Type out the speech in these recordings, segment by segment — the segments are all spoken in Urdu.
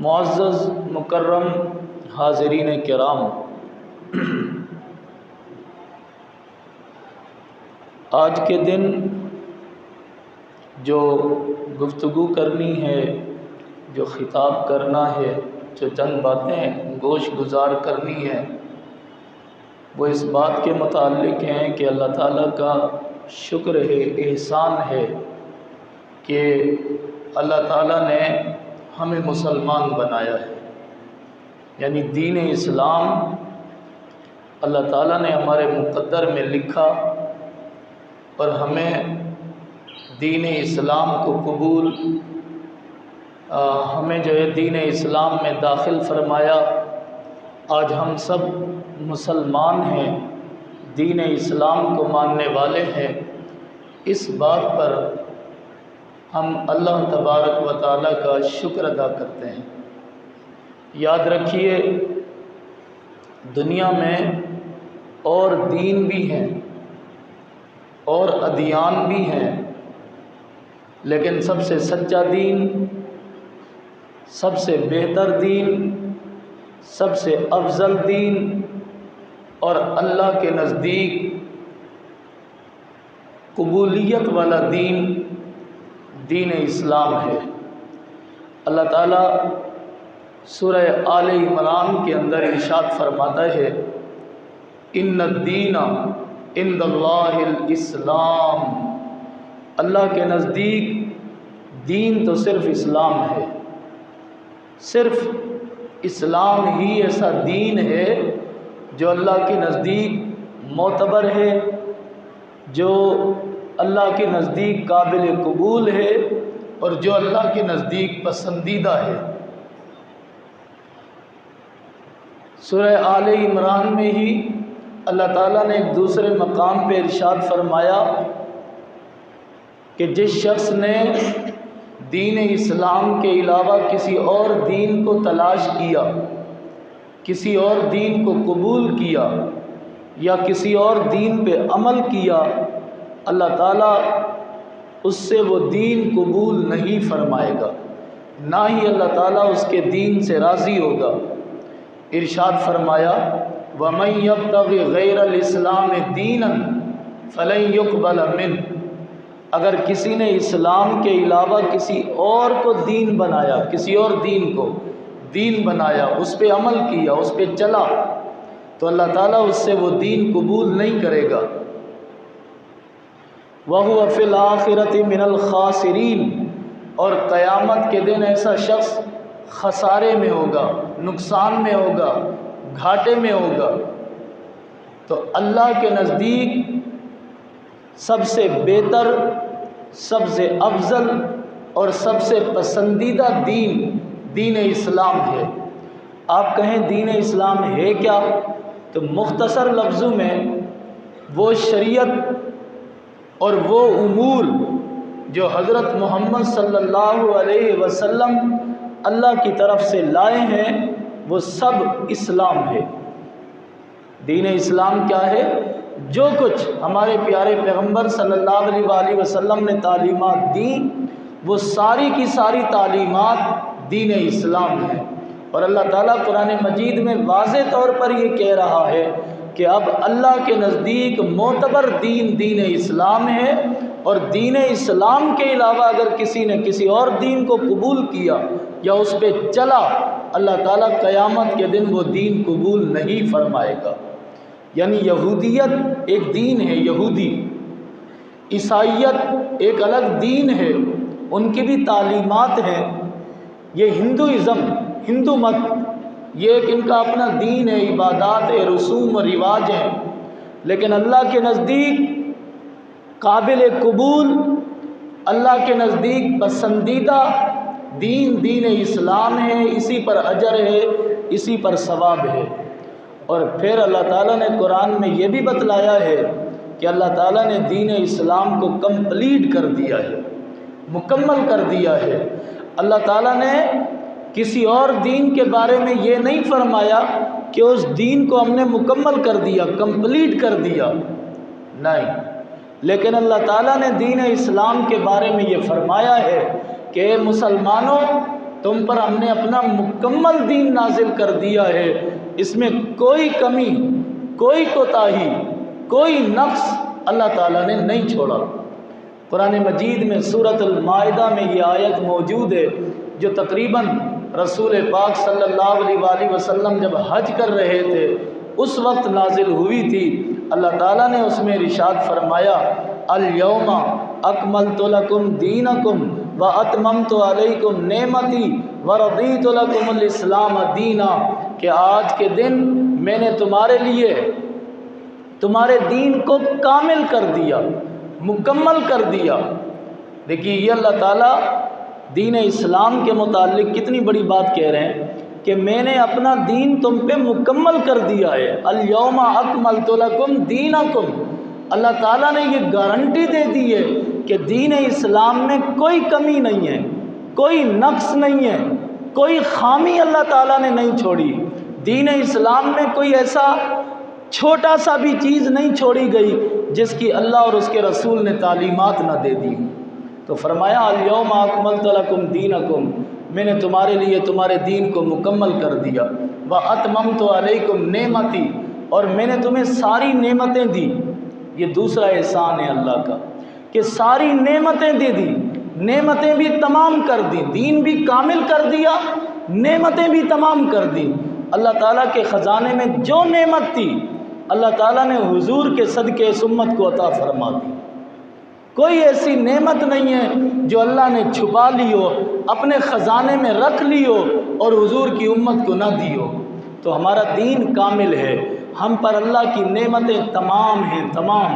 معزز مکرم حاضرین کرام، آج کے دن جو گفتگو کرنی ہے، جو خطاب کرنا ہے، جو چند باتیں گوش گزار کرنی ہے، وہ اس بات کے متعلق ہیں کہ اللہ تعالیٰ کا شکر ہے، احسان ہے کہ اللہ تعالیٰ نے ہمیں مسلمان بنایا ہے۔ یعنی دین اسلام اللہ تعالیٰ نے ہمارے مقدر میں لکھا اور ہمیں دین اسلام کو قبول، ہمیں جو ہے دین اسلام میں داخل فرمایا۔ آج ہم سب مسلمان ہیں، دین اسلام کو ماننے والے ہیں۔ اس بات پر ہم اللہ تبارک و تعالیٰ کا شکر ادا کرتے ہیں۔ یاد رکھیے، دنیا میں اور دین بھی ہیں اور ادیان بھی ہیں، لیکن سب سے سچا دین، سب سے بہتر دین، سب سے افضل دین اور اللہ کے نزدیک قبولیت والا دین دین اسلام ہے۔ اللہ تعالیٰ سورہ آل عمران کے اندر ارشاد فرماتا ہے، ان الدین عند اللہ الاسلام، اللہ کے نزدیک دین تو صرف اسلام ہے۔ صرف اسلام ہی ایسا دین ہے جو اللہ کے نزدیک معتبر ہے، جو اللہ کے نزدیک قابل قبول ہے اور جو اللہ کے نزدیک پسندیدہ ہے۔ سورہ آل عمران میں ہی اللہ تعالیٰ نے ایک دوسرے مقام پہ ارشاد فرمایا کہ جس شخص نے دین اسلام کے علاوہ کسی اور دین کو تلاش کیا، کسی اور دین کو قبول کیا یا کسی اور دین پہ عمل کیا، اللہ تعالیٰ اس سے وہ دین قبول نہیں فرمائے گا، نہ ہی اللہ تعالیٰ اس کے دین سے راضی ہوگا۔ ارشاد فرمایا، وَمَن يَبْتَغِ غَيْرَ الْإِسْلَامِ دِينًا فَلَن يُقْبَلَ مِنْهُ، اگر کسی نے اسلام کے علاوہ کسی اور کو دین بنایا، کسی اور دین کو دین بنایا، اس پہ عمل کیا، اس پہ چلا، تو اللہ تعالیٰ اس سے وہ دین قبول نہیں کرے گا۔ وَهُوَ فِي الْآخِرَةِ مِنَ الْخَاسِرِينَ، اور قیامت کے دن ایسا شخص خسارے میں ہوگا، نقصان میں ہوگا، گھاٹے میں ہوگا۔ تو اللہ کے نزدیک سب سے بہتر، سب سے افضل اور سب سے پسندیدہ دین دین اسلام ہے۔ آپ کہیں دین اسلام ہے کیا؟ تو مختصر لفظوں میں وہ شریعت اور وہ امور جو حضرت محمد صلی اللہ علیہ وسلم اللہ کی طرف سے لائے ہیں، وہ سب اسلام ہے۔ دین اسلام کیا ہے؟ جو کچھ ہمارے پیارے پیغمبر صلی اللہ علیہ وآلہ وسلم نے تعلیمات دیں، وہ ساری کی ساری تعلیمات دین اسلام ہے۔ اور اللہ تعالیٰ قرآن مجید میں واضح طور پر یہ کہہ رہا ہے کہ اب اللہ کے نزدیک معتبر دین دین اسلام ہے، اور دین اسلام کے علاوہ اگر کسی نے کسی اور دین کو قبول کیا یا اس پہ چلا، اللہ تعالیٰ قیامت کے دن وہ دین قبول نہیں فرمائے گا۔ یعنی یہودیت ایک دین ہے، یہودی، عیسائیت ایک الگ دین ہے، ان کی بھی تعلیمات ہیں۔ یہ ہندوازم، ہندو مت، یہ ایک ان کا اپنا دین ہے، عبادات ہے، رسوم و رواج ہیں، لیکن اللہ کے نزدیک قابل قبول، اللہ کے نزدیک پسندیدہ دین دین اسلام ہے۔ اسی پر اجر ہے، اسی پر ثواب ہے۔ اور پھر اللہ تعالیٰ نے قرآن میں یہ بھی بتلایا ہے کہ اللہ تعالیٰ نے دین اسلام کو کمپلیٹ کر دیا ہے، مکمل کر دیا ہے۔ اللہ تعالیٰ نے کسی اور دین کے بارے میں یہ نہیں فرمایا کہ اس دین کو ہم نے مکمل کر دیا، کمپلیٹ کر دیا، نہیں، لیکن اللہ تعالیٰ نے دین اسلام کے بارے میں یہ فرمایا ہے کہ اے مسلمانوں، تم پر ہم نے اپنا مکمل دین نازل کر دیا ہے، اس میں کوئی کمی، کوئی کوتاہی، کوئی نقص اللہ تعالیٰ نے نہیں چھوڑا۔ قرآن مجید میں سورۃ المائدہ میں یہ آیت موجود ہے جو تقریباً رسول پاک صلی اللہ علیہ وآلہ وسلم جب حج کر رہے تھے اس وقت نازل ہوئی تھی۔ اللہ تعالیٰ نے اس میں ارشاد فرمایا الیوم اکملت لکم دینکم واتممت علیکم نعمتی ورضیت لکم الاسلام دینا، کہ آج کے دن میں نے تمہارے لیے تمہارے دین کو کامل کر دیا، مکمل کر دیا۔ دیکھیے یہ اللہ تعالیٰ دین اسلام کے متعلق کتنی بڑی بات کہہ رہے ہیں کہ میں نے اپنا دین تم پہ مکمل کر دیا ہے۔ الیوم اکملت لکم دینکم، اللہ تعالیٰ نے یہ گارنٹی دے دی ہے کہ دین اسلام میں کوئی کمی نہیں ہے، کوئی نقص نہیں ہے، کوئی خامی اللہ تعالیٰ نے نہیں چھوڑی۔ دین اسلام میں کوئی ایسا چھوٹا سا بھی چیز نہیں چھوڑی گئی جس کی اللہ اور اس کے رسول نے تعلیمات نہ دے دی۔ تو فرمایا الیوم اکملت لکم دینکم، میں نے تمہارے لیے تمہارے دین کو مکمل کر دیا، واتممت علیکم نعمتی، اور میں نے تمہیں ساری نعمتیں دی۔ یہ دوسرا احسان ہے اللہ کا کہ ساری نعمتیں دے دی، نعمتیں بھی تمام کر دی، دین بھی کامل کر دیا، نعمتیں بھی تمام کر دی۔ اللہ تعالیٰ کے خزانے میں جو نعمت تھی اللہ تعالیٰ نے حضور کے صدقے اس امت کو عطا فرما دی۔ کوئی ایسی نعمت نہیں ہے جو اللہ نے چھپا لی ہو، اپنے خزانے میں رکھ لی ہو اور حضور کی امت کو نہ دی ہو۔ تو ہمارا دین کامل ہے، ہم پر اللہ کی نعمتیں تمام ہیں، تمام۔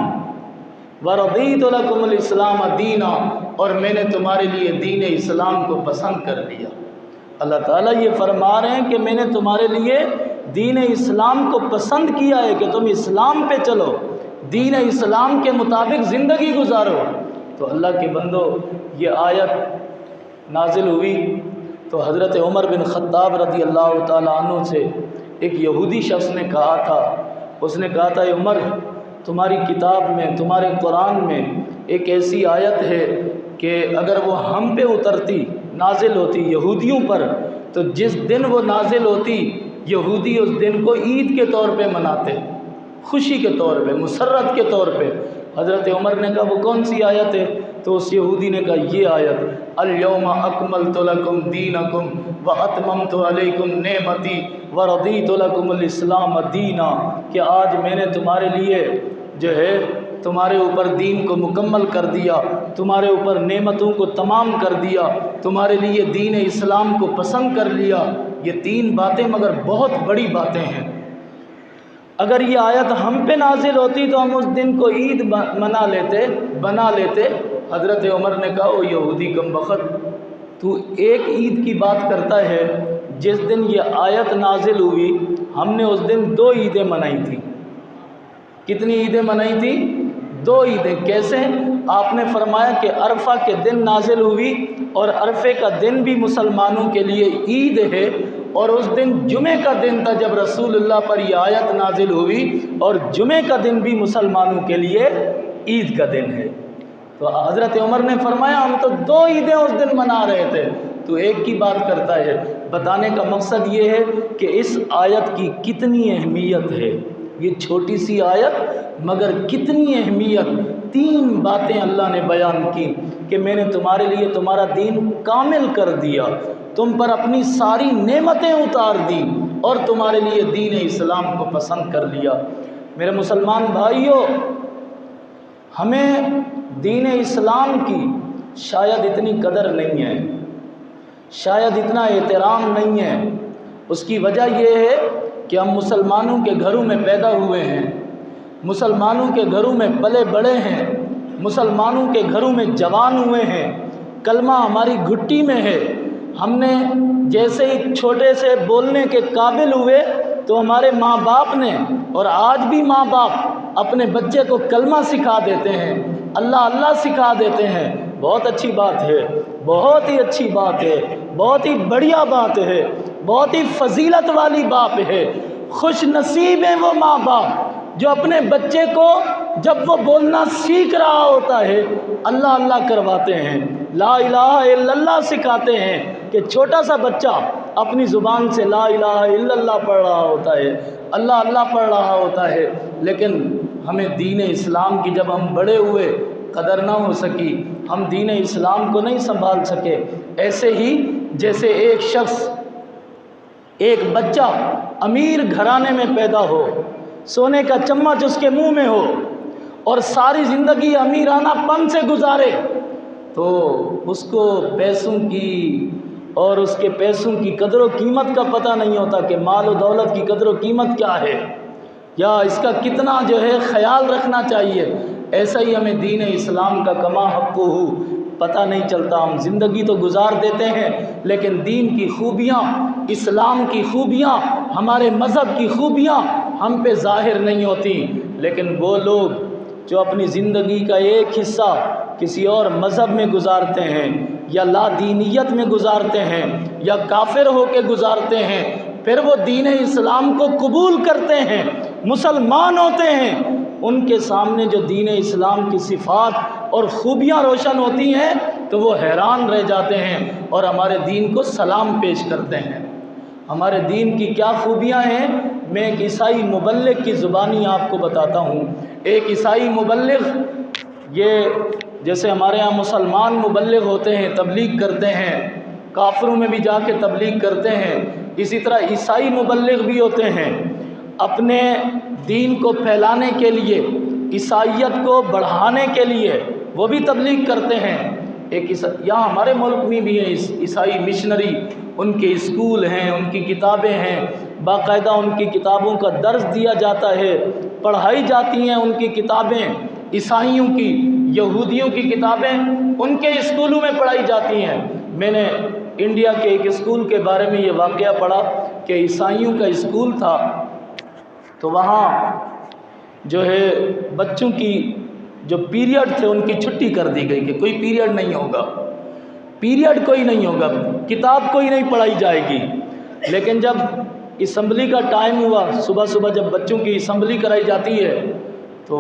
وَرَضِيتُ لَكُمُ الْإِسْلَامَ دِينًا، اور میں نے تمہارے لیے دین اسلام کو پسند کر لیا۔ اللہ تعالیٰ یہ فرما رہے ہیں کہ میں نے تمہارے لیے دین اسلام کو پسند کیا ہے کہ تم اسلام پہ چلو، دین اسلام کے مطابق زندگی گزارو۔ تو اللہ کے بندو یہ آیت نازل ہوئی تو حضرت عمر بن خطاب رضی اللہ تعالیٰ عنہ سے ایک یہودی شخص نے کہا تھا، اس نے کہا تھا اے عمر، تمہاری کتاب میں، تمہارے قرآن میں ایک ایسی آیت ہے کہ اگر وہ ہم پہ اترتی، نازل ہوتی یہودیوں پر، تو جس دن وہ نازل ہوتی یہودی اس دن کو عید کے طور پہ مناتے، خوشی کے طور پہ، مسرت کے طور پہ۔ حضرت عمر نے کہا وہ کون سی آیت ہے؟ تو اس یہودی نے کہا یہ آیت الیوم اکملت لکم دینکم واتممت علیکم نعمتی ورضیت لکم الاسلام دینا، کہ آج میں نے تمہارے لیے جو ہے تمہارے اوپر دین کو مکمل کر دیا، تمہارے اوپر نعمتوں کو تمام کر دیا، تمہارے لیے دین اسلام کو پسند کر لیا۔ یہ تین باتیں مگر بہت بڑی باتیں ہیں۔ اگر یہ آیت ہم پہ نازل ہوتی تو ہم اس دن کو عید بنا لیتے۔ حضرت عمر نے کہا او یہودی کم بخت، تو ایک عید کی بات کرتا ہے، جس دن یہ آیت نازل ہوئی ہم نے اس دن 2 عیدیں منائی تھیں۔ کتنی عیدیں منائی تھیں؟ 2 عیدیں۔ کیسے؟ آپ نے فرمایا کہ عرفہ کے دن نازل ہوئی، اور عرفے کا دن بھی مسلمانوں کے لیے عید ہے، اور اس دن جمعے کا دن تھا جب رسول اللہ پر یہ آیت نازل ہوئی، اور جمعے کا دن بھی مسلمانوں کے لیے عید کا دن ہے۔ تو حضرت عمر نے فرمایا ہم تو 2 عیدیں اس دن منا رہے تھے، تو ایک کی بات کرتا ہے۔ بتانے کا مقصد یہ ہے کہ اس آیت کی کتنی اہمیت ہے۔ یہ چھوٹی سی آیت مگر کتنی اہمیت، 3 باتیں اللہ نے بیان کی کہ میں نے تمہارے لیے تمہارا دین کامل کر دیا، تم پر اپنی ساری نعمتیں اتار دی، اور تمہارے لیے دین اسلام کو پسند کر لیا۔ میرے مسلمان بھائیوں، ہمیں دین اسلام کی شاید اتنی قدر نہیں ہے، شاید اتنا احترام نہیں ہے۔ اس کی وجہ یہ ہے کہ ہم مسلمانوں کے گھروں میں پیدا ہوئے ہیں، مسلمانوں کے گھروں میں پلے بڑے ہیں، مسلمانوں کے گھروں میں جوان ہوئے ہیں، کلمہ ہماری گھٹی میں ہے۔ ہم نے جیسے ہی چھوٹے سے بولنے کے قابل ہوئے تو ہمارے ماں باپ نے، اور آج بھی ماں باپ اپنے بچے کو کلمہ سکھا دیتے ہیں، اللہ اللہ سکھا دیتے ہیں۔ بہت اچھی بات ہے، بہت ہی اچھی بات ہے، بہت ہی بڑھیا بات ہے، بہت ہی فضیلت والی بات ہے۔ خوش نصیب ہیں وہ ماں باپ جو اپنے بچے کو جب وہ بولنا سیکھ رہا ہوتا ہے اللہ اللہ کرواتے ہیں، لا الہ الا اللہ سکھاتے ہیں کہ چھوٹا سا بچہ اپنی زبان سے لا الہ الا اللہ پڑھ رہا ہوتا ہے، اللہ اللہ پڑھ رہا ہوتا ہے، لیکن ہمیں دین اسلام کی جب ہم بڑے ہوئے قدر نہ ہو سکی، ہم دین اسلام کو نہیں سنبھال سکے۔ ایسے ہی جیسے ایک شخص، ایک بچہ امیر گھرانے میں پیدا ہو، سونے کا چمچ اس کے منہ میں ہو اور ساری زندگی امیرانہ پن سے گزارے، تو اس کو پیسوں کی اور اس کے پیسوں کی قدر و قیمت کا پتہ نہیں ہوتا کہ مال و دولت کی قدر و قیمت کیا ہے، یا اس کا کتنا جو ہے خیال رکھنا چاہیے۔ ایسا ہی ہمیں دین اسلام کا کما حق ہو پتہ نہیں چلتا، ہم زندگی تو گزار دیتے ہیں لیکن دین کی خوبیاں، اسلام کی خوبیاں، ہمارے مذہب کی خوبیاں ہم پہ ظاہر نہیں ہوتی۔ لیکن وہ لوگ جو اپنی زندگی کا ایک حصہ کسی اور مذہب میں گزارتے ہیں، یا لا دینیت میں گزارتے ہیں، یا کافر ہو کے گزارتے ہیں، پھر وہ دین اسلام کو قبول کرتے ہیں، مسلمان ہوتے ہیں، ان کے سامنے جو دین اسلام کی صفات اور خوبیاں روشن ہوتی ہیں تو وہ حیران رہ جاتے ہیں اور ہمارے دین کو سلام پیش کرتے ہیں۔ ہمارے دین کی کیا خوبیاں ہیں، میں ایک عیسائی مبلغ کی زبانی آپ کو بتاتا ہوں۔ ایک عیسائی مبلغ، یہ جیسے ہمارے ہاں مسلمان مبلغ ہوتے ہیں، تبلیغ کرتے ہیں، کافروں میں بھی جا کے تبلیغ کرتے ہیں، اسی طرح عیسائی مبلغ بھی ہوتے ہیں، اپنے دین کو پھیلانے کے لیے، عیسائیت کو بڑھانے کے لیے وہ بھی تبلیغ کرتے ہیں۔ یہاں ہمارے ملک میں بھی ہیں عیسائی مشنری، ان کے اسکول ہیں، ان کی کتابیں ہیں، باقاعدہ ان کی کتابوں کا درس دیا جاتا ہے، پڑھائی جاتی ہیں ان کی کتابیں، عیسائیوں کی، یہودیوں کی کتابیں ان کے اسکولوں میں پڑھائی جاتی ہیں۔ میں نے انڈیا کے ایک اسکول کے بارے میں یہ واقعہ پڑھا کہ عیسائیوں کا اسکول تھا، تو وہاں جو ہے بچوں کی جو پیریڈ تھے ان کی چھٹی کر دی گئی کہ کوئی پیریڈ نہیں ہوگا، پیریڈ کوئی نہیں ہوگا، کتاب کوئی نہیں پڑھائی جائے گی۔ لیکن جب اسمبلی کا ٹائم ہوا، صبح صبح جب بچوں کی اسمبلی کرائی جاتی ہے تو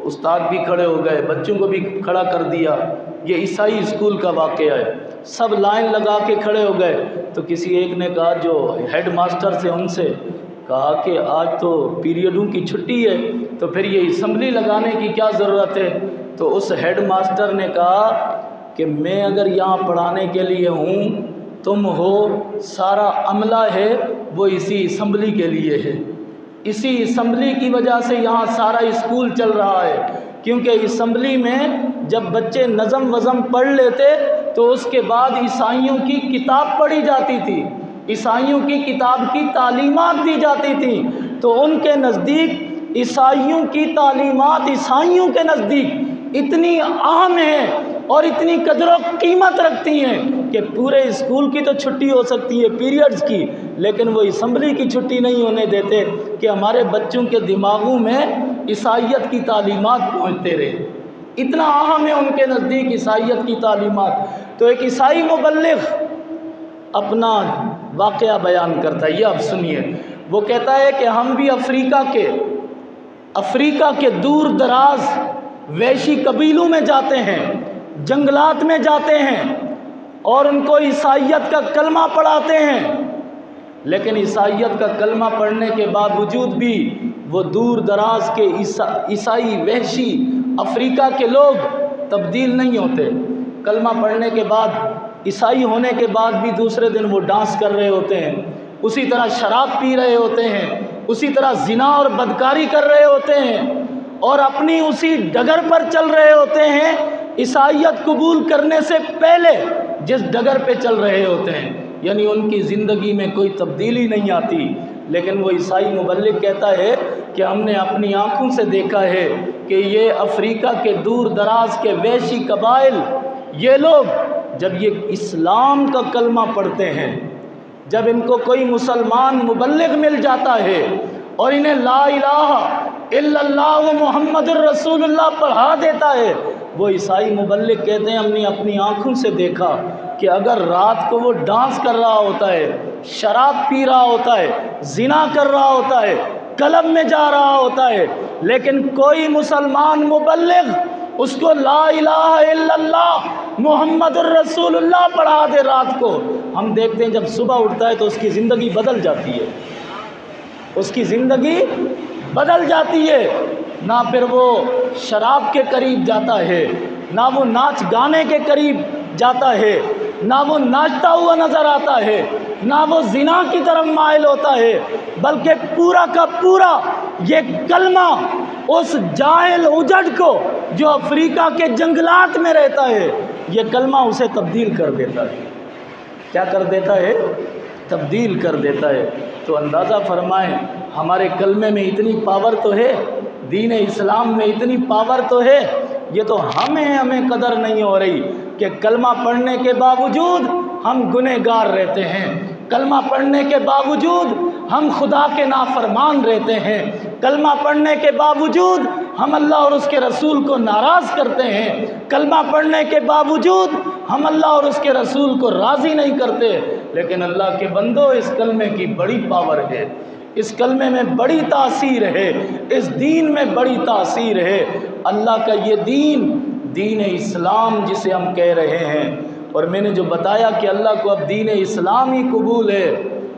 استاد بھی کھڑے ہو گئے، بچوں کو بھی کھڑا کر دیا۔ یہ عیسائی اسکول کا واقعہ ہے، سب لائن لگا کے کھڑے ہو گئے، تو کسی ایک نے کہا، جو ہیڈ ماسٹر تھے ان سے کہا کہ آج تو پیریڈوں کی چھٹی ہے تو پھر یہ اسمبلی لگانے کی کیا ضرورت ہے؟ تو اس ہیڈ ماسٹر نے کہا کہ میں اگر یہاں پڑھانے کے لیے ہوں، تم ہو، سارا عملہ ہے وہ اسی اسمبلی کے لیے ہے، اسی اسمبلی کی وجہ سے یہاں سارا اسکول چل رہا ہے، کیونکہ اسمبلی میں جب بچے نظم وضم پڑھ لیتے تو اس کے بعد عیسائیوں کی کتاب پڑھی جاتی تھی، عیسائیوں کی کتاب کی تعلیمات دی جاتی تھیں، تو ان کے نزدیک عیسائیوں کی تعلیمات عیسائیوں کے نزدیک اتنی اہم ہیں اور اتنی قدر و قیمت رکھتی ہیں کہ پورے اسکول کی تو چھٹی ہو سکتی ہے پیریڈز کی، لیکن وہ اسمبلی کی چھٹی نہیں ہونے دیتے کہ ہمارے بچوں کے دماغوں میں عیسائیت کی تعلیمات پہنچتے رہے۔ اتنا اہم ہے ان کے نزدیک عیسائیت کی تعلیمات۔ تو ایک عیسائی مبلغ اپنا واقعہ بیان کرتا ہے، یہ آپ سنیے۔ وہ کہتا ہے کہ ہم بھی افریقہ کے دور دراز وحشی قبیلوں میں جاتے ہیں، جنگلات میں جاتے ہیں اور ان کو عیسائیت کا کلمہ پڑھاتے ہیں، لیکن عیسائیت کا کلمہ پڑھنے کے باوجود بھی وہ دور دراز کے عیسائی وحشی افریقہ کے لوگ تبدیل نہیں ہوتے۔ کلمہ پڑھنے کے بعد، عیسائی ہونے کے بعد بھی دوسرے دن وہ ڈانس کر رہے ہوتے ہیں، اسی طرح شراب پی رہے ہوتے ہیں، اسی طرح زنا اور بدکاری کر رہے ہوتے ہیں اور اپنی اسی ڈگر پر چل رہے ہوتے ہیں عیسائیت قبول کرنے سے پہلے جس ڈگر پہ چل رہے ہوتے ہیں، یعنی ان کی زندگی میں کوئی تبدیلی نہیں آتی۔ لیکن وہ عیسائی مبلغ کہتا ہے کہ ہم نے اپنی آنکھوں سے دیکھا ہے کہ یہ افریقہ کے دور دراز کے وحشی قبائل، یہ لوگ جب یہ اسلام کا کلمہ پڑھتے ہیں، جب ان کو کوئی مسلمان مبلغ مل جاتا ہے اور انہیں لا الہ الا اللہ محمد الرسول اللہ پڑھا دیتا ہے، وہ عیسائی مبلغ کہتے ہیں ہم نے اپنی آنکھوں سے دیکھا کہ اگر رات کو وہ ڈانس کر رہا ہوتا ہے، شراب پی رہا ہوتا ہے، زنا کر رہا ہوتا ہے، کلب میں جا رہا ہوتا ہے، لیکن کوئی مسلمان مبلغ اس کو لا الہ الا اللہ محمد الرسول اللہ پڑھا دے رات کو، ہم دیکھتے ہیں جب صبح اٹھتا ہے تو اس کی زندگی بدل جاتی ہے، اس کی زندگی بدل جاتی ہے، نہ پھر وہ شراب کے قریب جاتا ہے، نہ وہ ناچ گانے کے قریب جاتا ہے، نہ وہ ناچتا ہوا نظر آتا ہے، نہ وہ زنا کی طرف مائل ہوتا ہے، بلکہ پورا کا پورا یہ کلمہ اس جاہل اجڑ کو جو افریقہ کے جنگلات میں رہتا ہے، یہ کلمہ اسے تبدیل کر دیتا ہے۔ کیا کر دیتا ہے؟ تبدیل کر دیتا ہے۔ تو اندازہ فرمائیں ہمارے کلمے میں اتنی پاور تو ہے، دین اسلام میں اتنی پاور تو ہے، یہ تو ہمیں قدر نہیں ہو رہی کہ کلمہ پڑھنے کے باوجود ہم گنہگار رہتے ہیں، کلمہ پڑھنے کے باوجود ہم خدا کے نافرمان رہتے ہیں، کلمہ پڑھنے کے باوجود ہم اللہ اور اس کے رسول کو ناراض کرتے ہیں، کلمہ پڑھنے کے باوجود ہم اللہ اور اس کے رسول کو راضی نہیں کرتے۔ لیکن اللہ کے بندو، اس کلمے کی بڑی پاور ہے، اس کلمے میں بڑی تاثیر ہے، اس دین میں بڑی تاثیر ہے۔ اللہ کا یہ دین اسلام جسے ہم کہہ رہے ہیں، اور میں نے جو بتایا کہ اللہ کو اب دین اسلام ہی قبول ہے،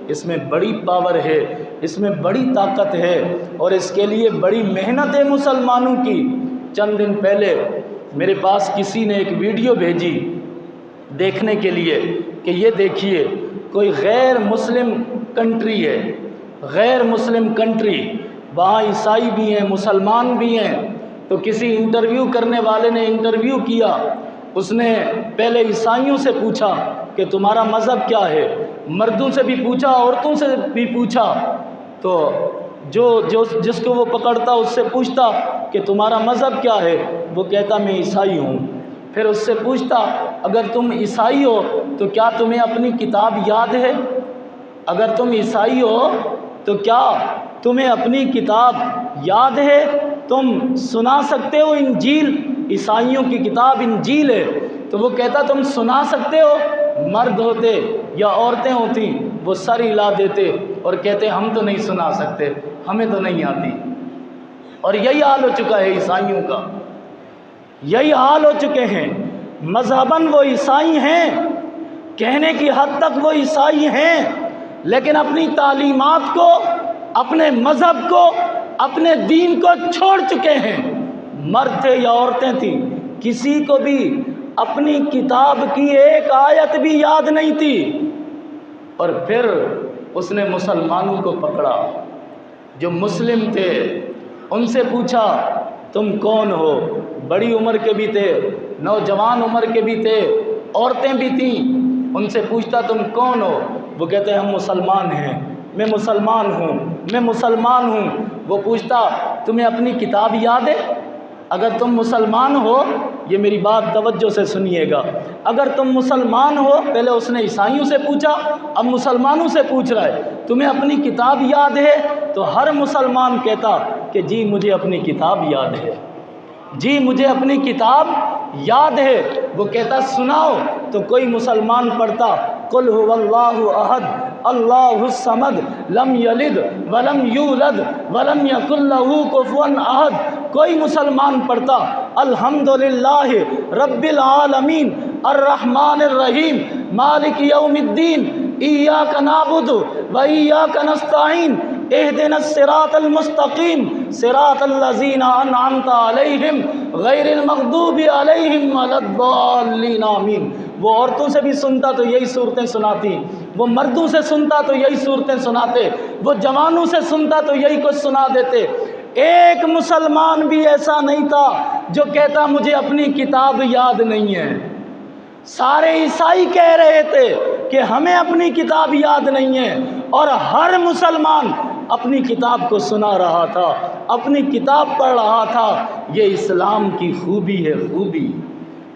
اس میں بڑی پاور ہے، اس میں بڑی طاقت ہے، اور اس کے لیے بڑی محنت ہے مسلمانوں کی۔ چند دن پہلے میرے پاس کسی نے ایک ویڈیو بھیجی دیکھنے کے لیے کہ یہ دیکھیے کوئی غیر مسلم کنٹری ہے، غیر مسلم کنٹری، وہاں عیسائی بھی ہیں، مسلمان بھی ہیں۔ تو کسی انٹرویو کرنے والے نے انٹرویو کیا، اس نے پہلے عیسائیوں سے پوچھا کہ تمہارا مذہب کیا ہے، مردوں سے بھی پوچھا، عورتوں سے بھی پوچھا، تو جس کو وہ پکڑتا اس سے پوچھتا کہ تمہارا مذہب کیا ہے، وہ کہتا میں عیسائی ہوں۔ پھر اس سے پوچھتا اگر تم عیسائی ہو تو کیا تمہیں اپنی کتاب یاد ہے؟ اگر تم عیسائی ہو تو کیا تمہیں اپنی کتاب یاد ہے؟ تم سنا سکتے ہو انجیل؟ عیسائیوں کی کتاب انجیل ہے۔ تو وہ کہتا تم سنا سکتے ہو؟ مرد ہوتے یا عورتیں ہوتی وہ سر ہلا دیتے اور کہتے ہم تو نہیں سنا سکتے، ہمیں تو نہیں آتی۔ اور یہی حال ہو چکا ہے عیسائیوں کا، یہی حال ہو چکے ہیں۔ مذہباً وہ عیسائی ہیں، کہنے کی حد تک وہ عیسائی ہیں، لیکن اپنی تعلیمات کو، اپنے مذہب کو، اپنے دین کو چھوڑ چکے ہیں۔ مرد تھے یا عورتیں تھیں، کسی کو بھی اپنی کتاب کی ایک آیت بھی یاد نہیں تھی۔ اور پھر اس نے مسلمانوں کو پکڑا جو مسلم تھے، ان سے پوچھا تم کون ہو؟ بڑی عمر کے بھی تھے، نوجوان عمر کے بھی تھے، عورتیں بھی تھیں۔ ان سے پوچھتا تم کون ہو؟ وہ کہتے ہم مسلمان ہیں، میں مسلمان ہوں، میں مسلمان ہوں۔ وہ پوچھتا تمہیں اپنی کتاب یاد ہے؟ اگر تم مسلمان ہو، یہ میری بات توجہ سے سنیے گا، اگر تم مسلمان ہو، پہلے اس نے عیسائیوں سے پوچھا، اب مسلمانوں سے پوچھ رہا ہے تمہیں اپنی کتاب یاد ہے؟ تو ہر مسلمان کہتا کہ جی مجھے اپنی کتاب یاد ہے، جی مجھے اپنی کتاب یاد ہے۔ وہ کہتا سناؤ، تو کوئی مسلمان پڑھتا قل هو اللہ احد اللہ الصمد لم یلد ولم یولد ولم یکن له کفوا احد۔ کوئی مسلمان پڑھتا الحمدللہ رب العالمین الرحمن الرحیم مالک یوم الدین ایاک نعبد و ایاک نستعین اہدنا الصراط المستقیم صراط الذین انعمت علیہم غیر المغضوب علیہم ولا الضالین آمین۔ وہ عورتوں سے بھی سنتا تو یہی صورتیں سناتی، وہ مردوں سے سنتا تو یہی صورتیں سناتے، وہ جوانوں سے سنتا تو یہی کچھ سنا دیتے۔ ایک مسلمان بھی ایسا نہیں تھا جو کہتا مجھے اپنی کتاب یاد نہیں ہے۔ سارے عیسائی کہہ رہے تھے کہ ہمیں اپنی کتاب یاد نہیں ہے، اور ہر مسلمان اپنی کتاب کو سنا رہا تھا، اپنی کتاب پڑھ رہا تھا۔ یہ اسلام کی خوبی ہے، خوبی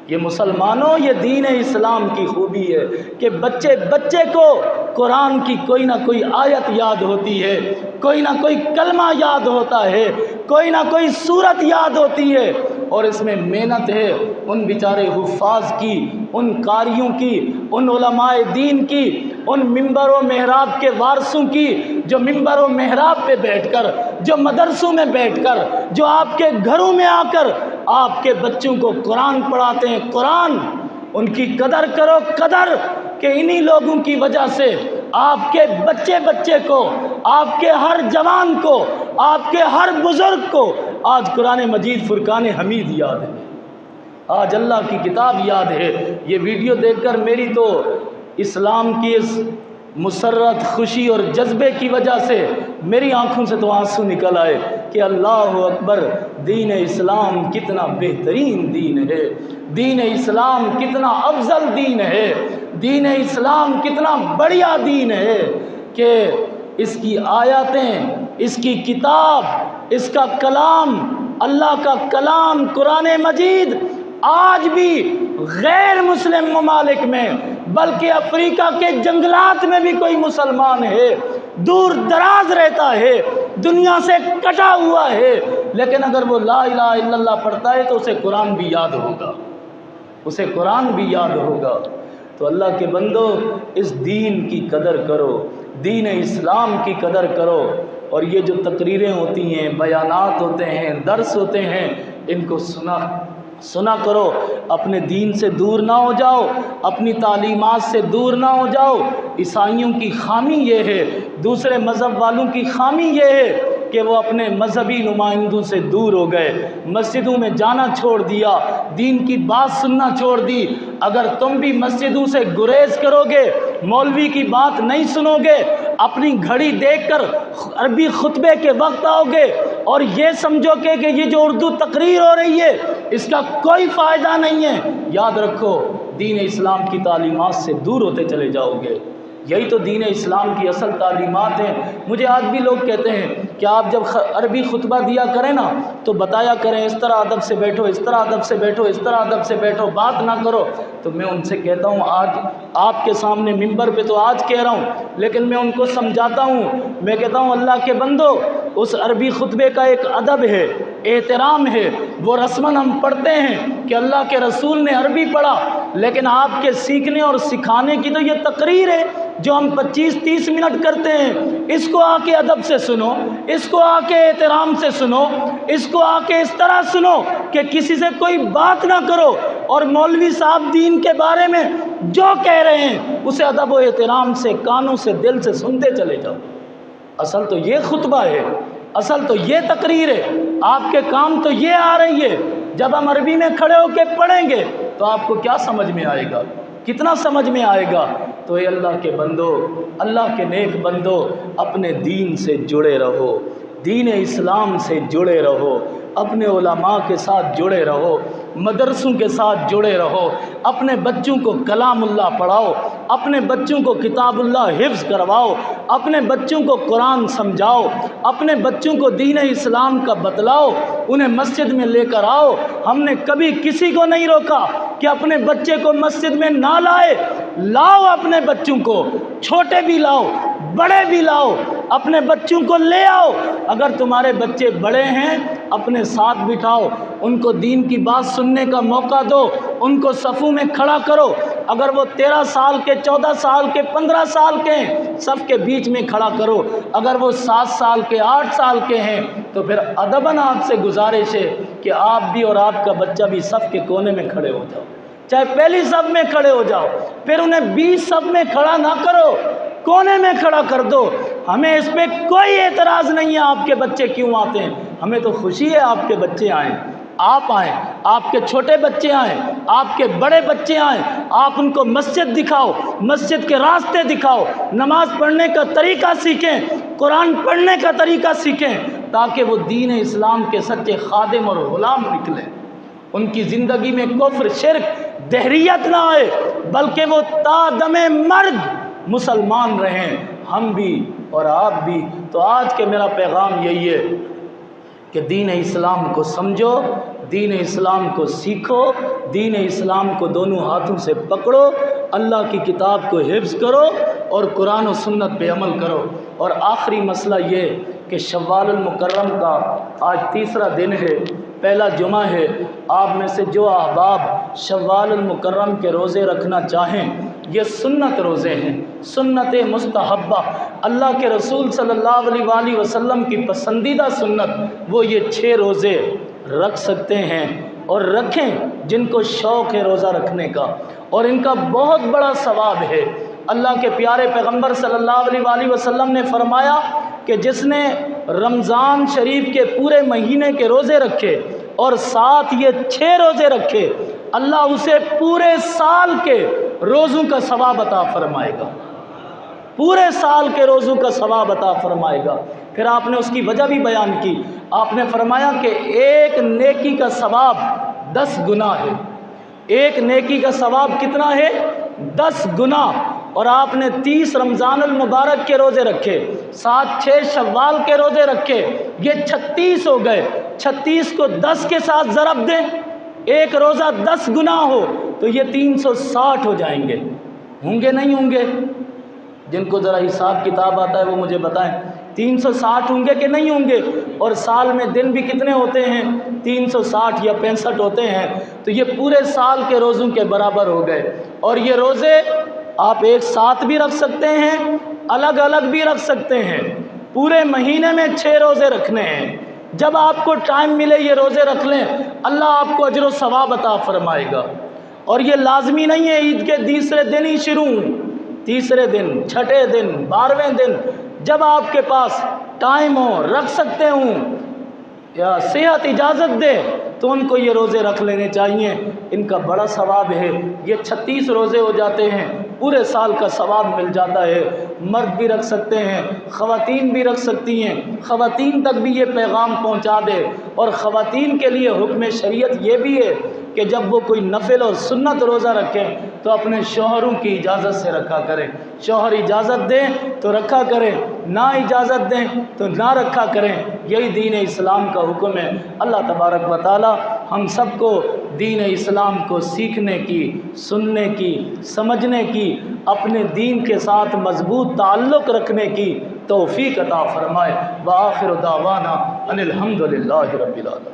یہ مسلمانوں، یہ دین اسلام کی خوبی ہے کہ بچے کو قرآن کی کوئی نہ کوئی آیت یاد ہوتی ہے، کوئی نہ کوئی کلمہ یاد ہوتا ہے، کوئی نہ کوئی سورت یاد ہوتی ہے، اور اس میں محنت ہے ان بیچارے حفاظ کی، ان قاریوں کی، ان علماء دین کی، ان منبر و محراب کے وارثوں کی، جو منبر و محراب پہ بیٹھ کر، جو مدرسوں میں بیٹھ کر، جو آپ کے گھروں میں آ کر آپ کے بچوں کو قرآن پڑھاتے ہیں۔ قرآن ان کی قدر کرو، قدر کہ انہی لوگوں کی وجہ سے آپ کے بچے بچے کو، آپ کے ہر جوان کو، آپ کے ہر بزرگ کو آج قرآن مجید فرقان حمید یاد ہے، آج اللہ کی کتاب یاد ہے۔ یہ ویڈیو دیکھ کر میری تو اسلام کی اس مسرت، خوشی اور جذبے کی وجہ سے میری آنکھوں سے تو آنسو نکل آئے کہ اللہ اکبر، دین اسلام کتنا بہترین دین ہے، دین اسلام کتنا افضل دین ہے، دین اسلام کتنا بڑھیا دین ہے کہ اس کی آیاتیں، اس کی کتاب، اس کا کلام، اللہ کا کلام قرآن مجید آج بھی غیر مسلم ممالک میں، بلکہ افریقہ کے جنگلات میں بھی کوئی مسلمان ہے، دور دراز رہتا ہے، دنیا سے کٹا ہوا ہے، لیکن اگر وہ لا الہ الا اللہ پڑھتا ہے تو اسے قرآن بھی یاد ہوگا، اسے قرآن بھی یاد ہوگا۔ تو اللہ کے بندو، اس دین کی قدر کرو، دین اسلام کی قدر کرو، اور یہ جو تقریریں ہوتی ہیں، بیانات ہوتے ہیں، درس ہوتے ہیں، ان کو سنا کرو، اپنے دین سے دور نہ ہو جاؤ، اپنی تعلیمات سے دور نہ ہو جاؤ۔ عیسائیوں کی خامی یہ ہے، دوسرے مذہب والوں کی خامی یہ ہے کہ وہ اپنے مذہبی نمائندوں سے دور ہو گئے، مسجدوں میں جانا چھوڑ دیا، دین کی بات سننا چھوڑ دی۔ اگر تم بھی مسجدوں سے گریز کرو گے، مولوی کی بات نہیں سنو گے، اپنی گھڑی دیکھ کر عربی خطبے کے وقت آؤ گے اور یہ سمجھو کہ یہ جو اردو تقریر ہو رہی ہے اس کا کوئی فائدہ نہیں ہے، یاد رکھو دین اسلام کی تعلیمات سے دور ہوتے چلے جاؤ گے۔ یہی تو دین اسلام کی اصل تعلیمات ہیں۔ مجھے آج بھی لوگ کہتے ہیں کہ آپ جب عربی خطبہ دیا کریں نا تو بتایا کریں اس طرح ادب سے بیٹھو، اس طرح ادب سے بیٹھو، اس طرح ادب سے بیٹھو، بات نہ کرو۔ تو میں ان سے کہتا ہوں، آج آپ کے سامنے منبر پہ تو آج کہہ رہا ہوں، لیکن میں ان کو سمجھاتا ہوں، میں کہتا ہوں اللہ کے بندو، اس عربی خطبے کا ایک ادب ہے، احترام ہے، وہ رسماً ہم پڑھتے ہیں کہ اللہ کے رسول نے عربی پڑھا، لیکن آپ کے سیکھنے اور سکھانے کی تو یہ تقریر ہے جو ہم 25-30 منٹ کرتے ہیں۔ اس کو آ کے ادب سے سنو، اس کو آ کے احترام سے سنو، اس کو آ کے اس طرح سنو کہ کسی سے کوئی بات نہ کرو، اور مولوی صاحب دین کے بارے میں جو کہہ رہے ہیں اسے ادب و احترام سے، کانوں سے، دل سے سنتے چلے جاؤ۔ اصل تو یہ خطبہ ہے، اصل تو یہ تقریر ہے، آپ کے کام تو یہ آ رہی ہے۔ جب ہم عربی میں کھڑے ہو کے پڑھیں گے تو آپ کو کیا سمجھ میں آئے گا، کتنا سمجھ میں آئے گا؟ تو اے اللہ کے بندو، اللہ کے نیک بندو، اپنے دین سے جڑے رہو، دین اسلام سے جڑے رہو، اپنے علماء کے ساتھ جڑے رہو، مدرسوں کے ساتھ جڑے رہو، اپنے بچوں کو کلام اللہ پڑھاؤ، اپنے بچوں کو کتاب اللہ حفظ کرواؤ، اپنے بچوں کو قرآن سمجھاؤ، اپنے بچوں کو دین اسلام کا بتلاؤ، انہیں مسجد میں لے کر آؤ۔ ہم نے کبھی کسی کو نہیں روکا کہ اپنے بچے کو مسجد میں نہ لائے، لاؤ اپنے بچوں کو، چھوٹے بھی لاؤ، بڑے بھی لاؤ، اپنے بچوں کو لے آؤ۔ اگر تمہارے بچے بڑے ہیں اپنے ساتھ بٹھاؤ، ان کو دین کی بات سننے کا موقع دو، ان کو صفوں میں کھڑا کرو۔ اگر وہ 13 سال کے، 14 سال کے، 15 سال کے ہیں، صف کے بیچ میں کھڑا کرو۔ اگر وہ 7 سال کے، 8 سال کے ہیں تو پھر ادباً آپ سے گزارش ہے کہ آپ بھی اور آپ کا بچہ بھی صف کے کونے میں کھڑے ہو جاؤ، چاہے پہلی صف میں کھڑے ہو جاؤ، پھر انہیں 20 صف میں کھڑا نہ کرو، کونے میں کھڑا کر دو۔ ہمیں اس پہ کوئی اعتراض نہیں ہے آپ کے بچے کیوں آتے ہیں، ہمیں تو خوشی ہے آپ کے بچے آئیں، آپ آئیں، آپ کے چھوٹے بچے آئیں، آپ کے بڑے بچے آئیں، آپ ان کو مسجد دکھاؤ، مسجد کے راستے دکھاؤ، نماز پڑھنے کا طریقہ سیکھیں، قرآن پڑھنے کا طریقہ سیکھیں، تاکہ وہ دین اسلام کے سچے خادم اور غلام نکلیں، ان کی زندگی میں کفر، شرک، دہریت نہ آئے، بلکہ وہ تا دم مرگ مسلمان رہیں، ہم بھی اور آپ بھی۔ تو آج کے میرا پیغام یہی ہے کہ دین اسلام کو سمجھو، دین اسلام کو سیکھو، دین اسلام کو دونوں ہاتھوں سے پکڑو، اللہ کی کتاب کو حفظ کرو اور قرآن و سنت پہ عمل کرو۔ اور آخری مسئلہ یہ کہ شوال المکرم کا آج تیسرا دن ہے، پہلا جمعہ ہے، آپ میں سے جو احباب شوال المکرم کے روزے رکھنا چاہیں، یہ سنت روزے ہیں، سنت مستحبہ، اللہ کے رسول صلی اللہ علیہ وآلہ وسلم کی پسندیدہ سنت، وہ یہ 6 روزے رکھ سکتے ہیں، اور رکھیں جن کو شوق ہے روزہ رکھنے کا۔ اور ان کا بہت بڑا ثواب ہے۔ اللہ کے پیارے پیغمبر صلی اللہ علیہ وآلہ وسلم نے فرمایا کہ جس نے رمضان شریف کے پورے مہینے کے روزے رکھے اور ساتھ یہ 6 روزے رکھے، اللہ اسے پورے سال کے روزوں کا ثواب عطا فرمائے گا، پورے سال کے روزوں کا ثواب عطا فرمائے گا۔ پھر آپ نے اس کی وجہ بھی بیان کی، آپ نے فرمایا کہ ایک نیکی کا ثواب 10 گنا ہے، ایک نیکی کا ثواب کتنا ہے؟ 10 گنا۔ اور آپ نے 30 رمضان المبارک کے روزے رکھے، ساتھ 6 شوال کے روزے رکھے، یہ 36 ہو گئے۔ 36 کو 10 کے ساتھ ضرب دیں، ایک روزہ 10 گنا ہو تو یہ 360 ہو جائیں گے، ہوں گے نہیں ہوں گے؟ جن کو ذرا حساب کتاب آتا ہے وہ مجھے بتائیں، 360 ہوں گے کہ نہیں ہوں گے؟ اور سال میں دن بھی کتنے ہوتے ہیں؟ 360 یا 65 ہوتے ہیں، تو یہ پورے سال کے روزوں کے برابر ہو گئے۔ اور یہ روزے آپ ایک ساتھ بھی رکھ سکتے ہیں، الگ الگ بھی رکھ سکتے ہیں۔ پورے مہینے میں 6 روزے رکھنے ہیں، جب آپ کو ٹائم ملے یہ روزے رکھ لیں، اللہ آپ کو اجر و ثواب عطا فرمائے گا۔ اور یہ لازمی نہیں ہے عید کے تیسرے دن ہی شروع، تیسرے دن، چھٹے دن، 12ویں دن، جب آپ کے پاس ٹائم ہو، رکھ سکتے ہوں یا صحت اجازت دے تو ان کو یہ روزے رکھ لینے چاہیے، ان کا بڑا ثواب ہے۔ یہ 36 روزے ہو جاتے ہیں، پورے سال کا ثواب مل جاتا ہے۔ مرد بھی رکھ سکتے ہیں، خواتین بھی رکھ سکتی ہیں، خواتین تک بھی یہ پیغام پہنچا دے۔ اور خواتین کے لیے حکم شریعت یہ بھی ہے کہ جب وہ کوئی نفل اور سنت روزہ رکھیں تو اپنے شوہروں کی اجازت سے رکھا کریں، شوہر اجازت دیں تو رکھا کریں، نہ اجازت دیں تو نہ رکھا کریں۔ یہی دین اسلام کا حکم ہے۔ اللہ تبارک و تعالی ہم سب کو دین اسلام کو سیکھنے کی، سننے کی، سمجھنے کی، اپنے دین کے ساتھ مضبوط تعلق رکھنے کی توفیق عطا فرمائے۔ وآخر دعوانا ان الحمد للہ رب العالمین۔